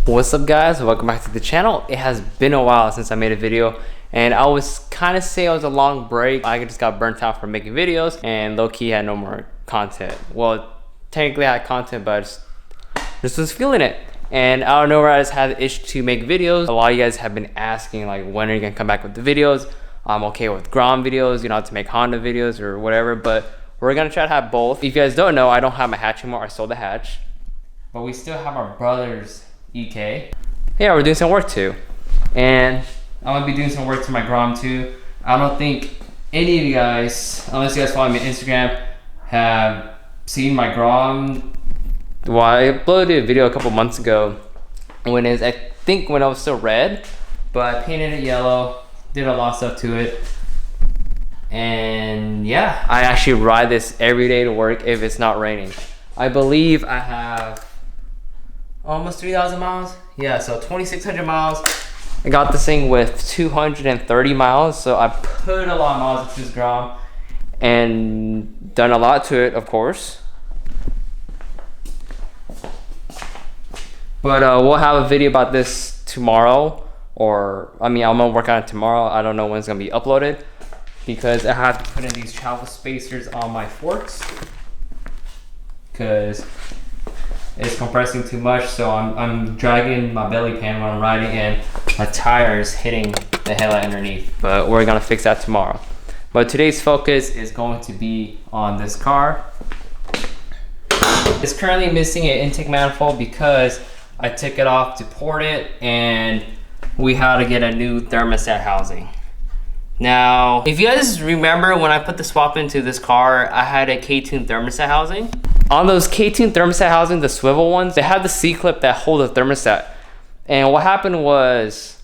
What's up guys, welcome back to the channel. It has been a while since I made a video, and I was kind of say it was a long break. I just got burnt out from making videos and low-key had no more content. Well, technically I had content, but I just was feeling it. And I don't know where I just had the itch to make videos. A lot of you guys have been asking like, when are you gonna come back with the videos? I'm okay with Grom videos, you know, to make Honda videos or whatever, but we're gonna try to have both. If you guys don't know, I don't have my hatch anymore. I sold the hatch, but we still have our brother's EK. Yeah, we're doing some work too, and I'm gonna be doing some work to my Grom too. I don't think any of you guys, unless you guys follow me on Instagram, have seen my Grom. Well, I uploaded a video a couple months ago when I think when it was still red, but I painted it yellow, did a lot of stuff to it, and yeah, I actually ride this every day to work if it's not raining. I believe I have almost 3,000 miles. Yeah, so 2,600 miles. I got this thing with 230 miles, so I put a lot of miles into this Grom and done a lot to it, of course. But we'll have a video about this tomorrow, or I'm gonna work on it tomorrow. I don't know when it's gonna be uploaded because I have to put in these travel spacers on my forks because it's compressing too much, so I'm dragging my belly pan when I'm riding and my tire is hitting the headlight underneath, but we're gonna fix that tomorrow. But today's focus is going to be on this car. It's currently missing an intake manifold because I took it off to port it and we had to get a new thermostat housing. Now, if you guys remember when I put the swap into this car, I had a K20 thermostat housing. On those K20 thermostat housing, the swivel ones, they have the C-clip that hold the thermostat. And what happened was,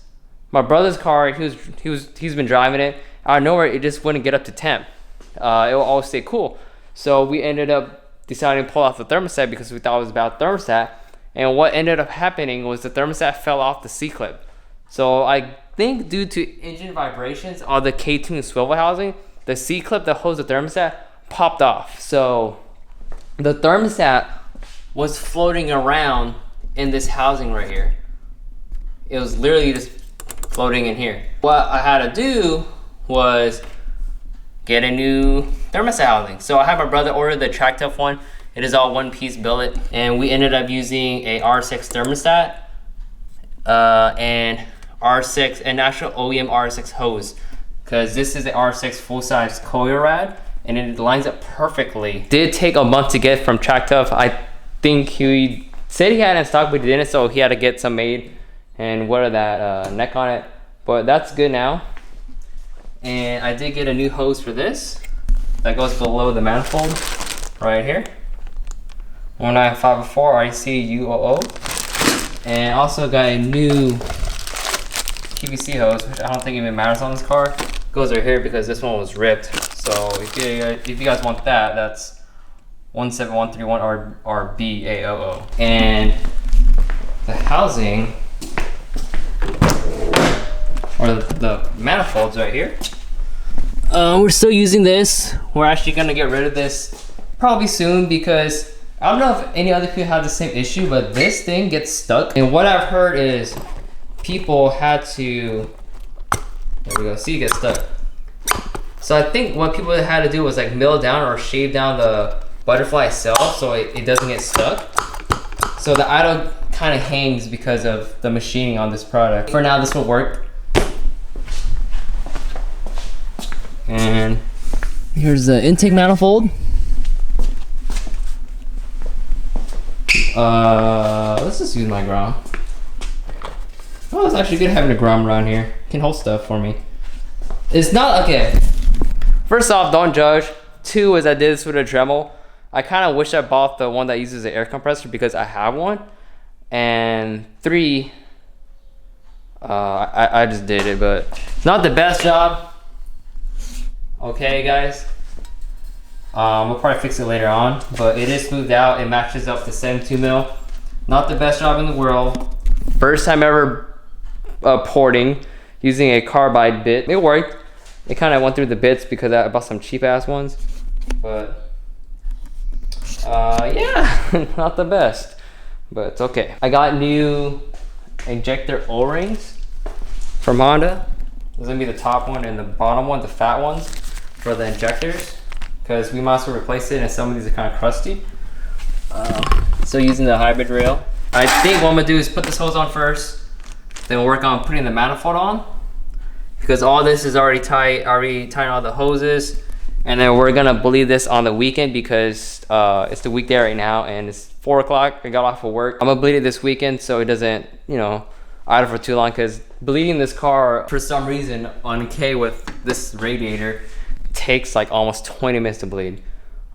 my brother's car, he's been driving it. Out of nowhere, it just wouldn't get up to temp. It will always stay cool. So we ended up deciding to pull off the thermostat because we thought it was about thermostat. And what ended up happening was the thermostat fell off the C-clip. So I think due to engine vibrations on the K20 swivel housing, the C-clip that holds the thermostat popped off. So the thermostat was floating around in this housing right here. It was literally just floating in here. What I had to do was get a new thermostat housing. So I had my brother order the track tough one. It is all one piece billet, and we ended up using a R6 thermostat and R6, an actual OEM R6 hose, because this is the R6 full-size coil rad and it lines up perfectly. Did take a month to get from Track Tough. I think he said he had it in stock, but he didn't, so he had to get some made and wear that neck on it. But that's good now. And I did get a new hose for this that goes below the manifold right here. 19504 ICUOO. And also got a new PVC hose, which I don't think even matters on this car. Goes right here because this one was ripped. So if you guys want that, that's 17131 RBAOO. And the housing, or the manifolds right here. We're still using this. We're actually gonna get rid of this probably soon because I don't know if any other people have the same issue, but this thing gets stuck. And what I've heard is people had to, there we go, see, it gets stuck. So I think what people had to do was like mill down or shave down the butterfly itself so it doesn't get stuck. So the idle kind of hangs because of the machining on this product. For now, this will work. And here's the intake manifold. Let's just use my Grom. Oh, it's actually good having a Grom around here. It can hold stuff for me. It's not, okay. First off, don't judge. 2 is I did this with a Dremel. I kind of wish I bought the one that uses an air compressor because I have one. And 3, I just did it, but it's not the best job. Okay, guys. We'll probably fix it later on, but it is smoothed out. It matches up to 72 mil. Not the best job in the world. First time ever porting using a carbide bit. It worked. It kind of went through the bits because I bought some cheap ass ones, but yeah, not the best, but it's okay. I got new injector O-rings from Honda. This is gonna be the top one and the bottom one, the fat ones for the injectors, because we might as well replace it and some of these are kind of crusty. So using the hybrid rail. I think what I'm gonna do is put this hose on first, then we'll work on putting the manifold on, because all this is already tight, already tying all the hoses. And then we're gonna bleed this on the weekend because it's the weekday right now and it's 4 o'clock. I got off of work. I'm gonna bleed it this weekend so it doesn't, you know, idle for too long, because bleeding this car for some reason on K with this radiator takes like almost 20 minutes to bleed.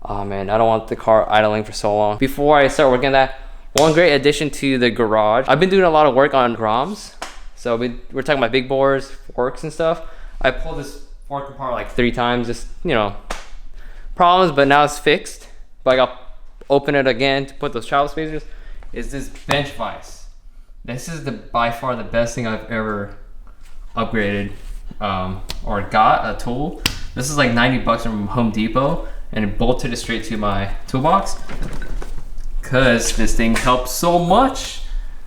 Oh man, I don't want the car idling for so long. Before I start working on that, one great addition to the garage, I've been doing a lot of work on groms. So we're talking about big bores, forks and stuff. I pulled this fork apart like 3 times, just, you know, problems, but now it's fixed. But I got open it again to put those child spacers. Is this bench vise. This is by far the best thing I've ever upgraded or got a tool. This is like 90 bucks from Home Depot, and it bolted it straight to my toolbox because this thing helps so much.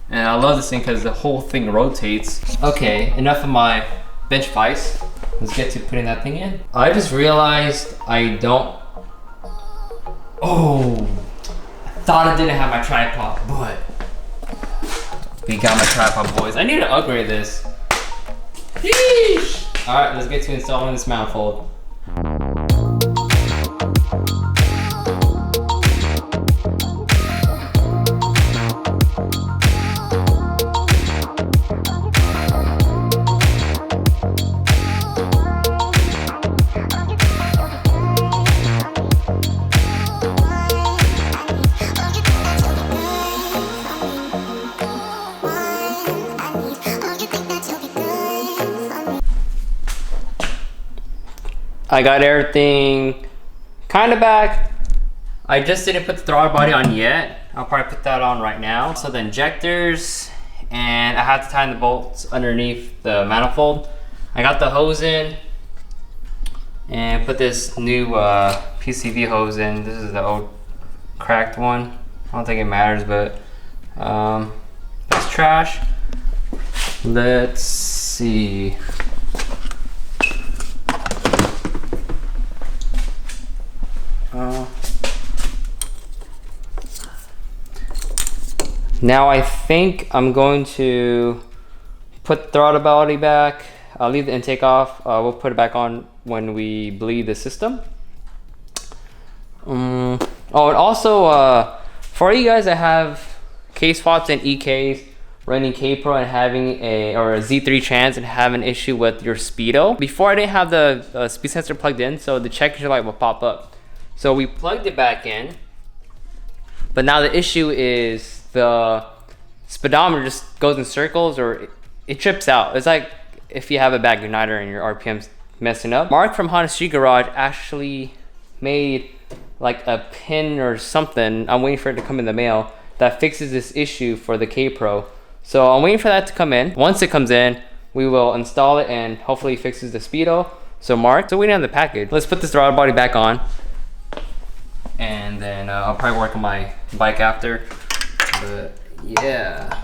And I love this thing because the whole thing rotates. Okay, enough of my bench vise. Let's get to putting that thing in. I just realized I don't, oh, I thought I didn't have my tripod, but we got my tripod, boys. I need to upgrade this. Yeesh. All right, let's get to installing this manifold. I got everything kind of back. I just didn't put the throttle body on yet. I'll probably put that on right now. So the injectors, and I have to tighten the bolts underneath the manifold. I got the hose in and put this new PCV hose in. This is the old cracked one. I don't think it matters, but that's trash. Let's see. Now I think I'm going to put the throttle body back. I'll leave the intake off. We'll put it back on when we bleed the system. Oh, and also for you guys that have K swaps and EKs running K Pro and having a Z3 trans and have an issue with your speedo. Before I didn't have the speed sensor plugged in, so the check engine light will pop up. So we plugged it back in, but now the issue is the speedometer just goes in circles, or it trips out. It's like if you have a bad igniter and your RPM's messing up. Mark from Honda Street Garage actually made like a pin or something. I'm waiting for it to come in the mail that fixes this issue for the K Pro. So I'm waiting for that to come in. Once it comes in, we will install it and hopefully it fixes the speedo. So Mark, so waiting on the package. Let's put this throttle body back on. And then I'll probably work on my bike after. But yeah.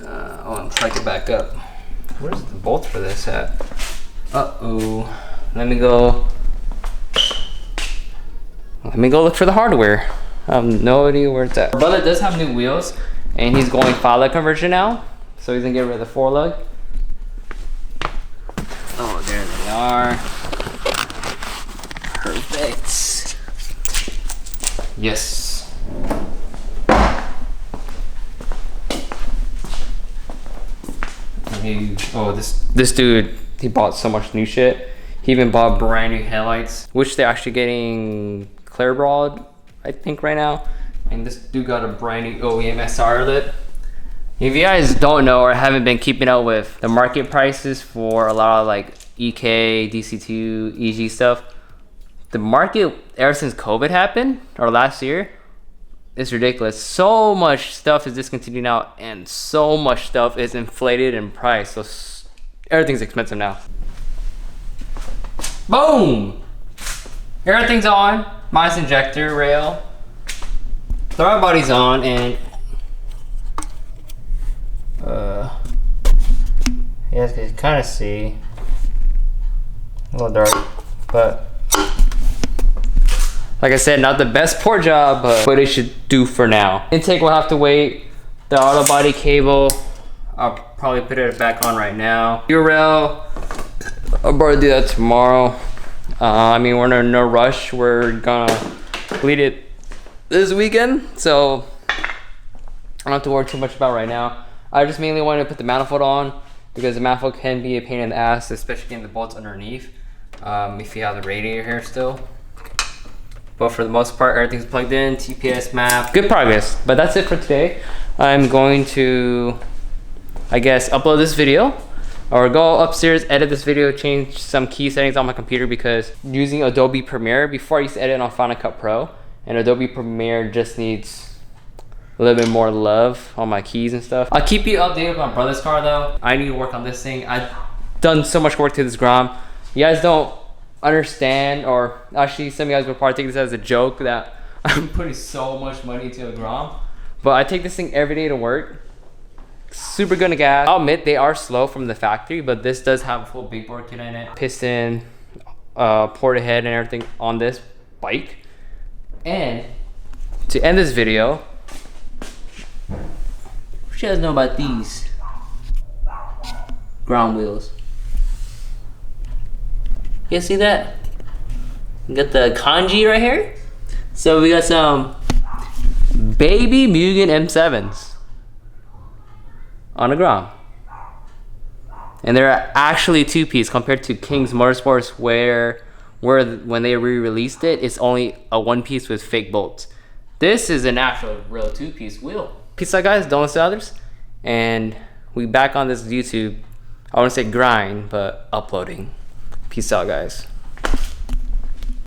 I'll plug it back up. Where's the bolt for this at? Uh-oh. Let me go look for the hardware. I have no idea where it's at. My brother does have new wheels and he's going 5-lug conversion now. So he's gonna get rid of the 4-lug. Oh, there they are. Perfect. Yes. Oh, this dude, he bought so much new shit. He even bought brand new headlights, which they're actually getting clear broad, I think, right now. And this dude got a brand new OEM SR lip. If you guys don't know or haven't been keeping up with the market prices for a lot of like EK, DC2, EG stuff, the market ever since COVID happened, or last year, it's ridiculous. So much stuff is discontinued now and so much stuff is inflated in price. So everything's expensive now. Boom! Everything's on. Minus injector rail. Throttle body's on, and You guys can kind of see. A little dark, but like I said, not the best pour job, but what it should do for now. Intake will have to wait. The auto body cable, I'll probably put it back on right now. URL, I'll probably do that tomorrow. I mean, we're in no rush. We're gonna bleed it this weekend, so I don't have to worry too much about right now. I just mainly wanted to put the manifold on because the manifold can be a pain in the ass, especially getting the bolts underneath. If you have the radiator here still. But for the most part, everything's plugged in, TPS map, good progress. But that's it for today. I'm going to, I guess, upload this video or go upstairs, edit this video, change some key settings on my computer because using Adobe Premiere, before I used to edit on Final Cut Pro, and Adobe Premiere just needs a little bit more love on my keys and stuff. I'll keep you updated with my brother's car though. I need to work on this thing. I've done so much work to this Grom. You guys don't understand, or actually some of you guys will probably take this as a joke that I'm putting so much money into a Grom, but I take this thing every day to work. Super good at gas. I'll admit they are slow from the factory, but this does have a full big bore kit in it, piston, port head and everything on this bike. And to end this video, what you guys know about these ground wheels? You guys see that? We got the kanji right here. So we got some baby Mugen M7s on a Grom. And they're actually two-piece compared to King's Motorsports where when they re-released it, it's only a one-piece with fake bolts. This is an actual real two-piece wheel. Peace out guys, don't listen to others. And we back on this YouTube, I want to say grind, but uploading. Peace out guys.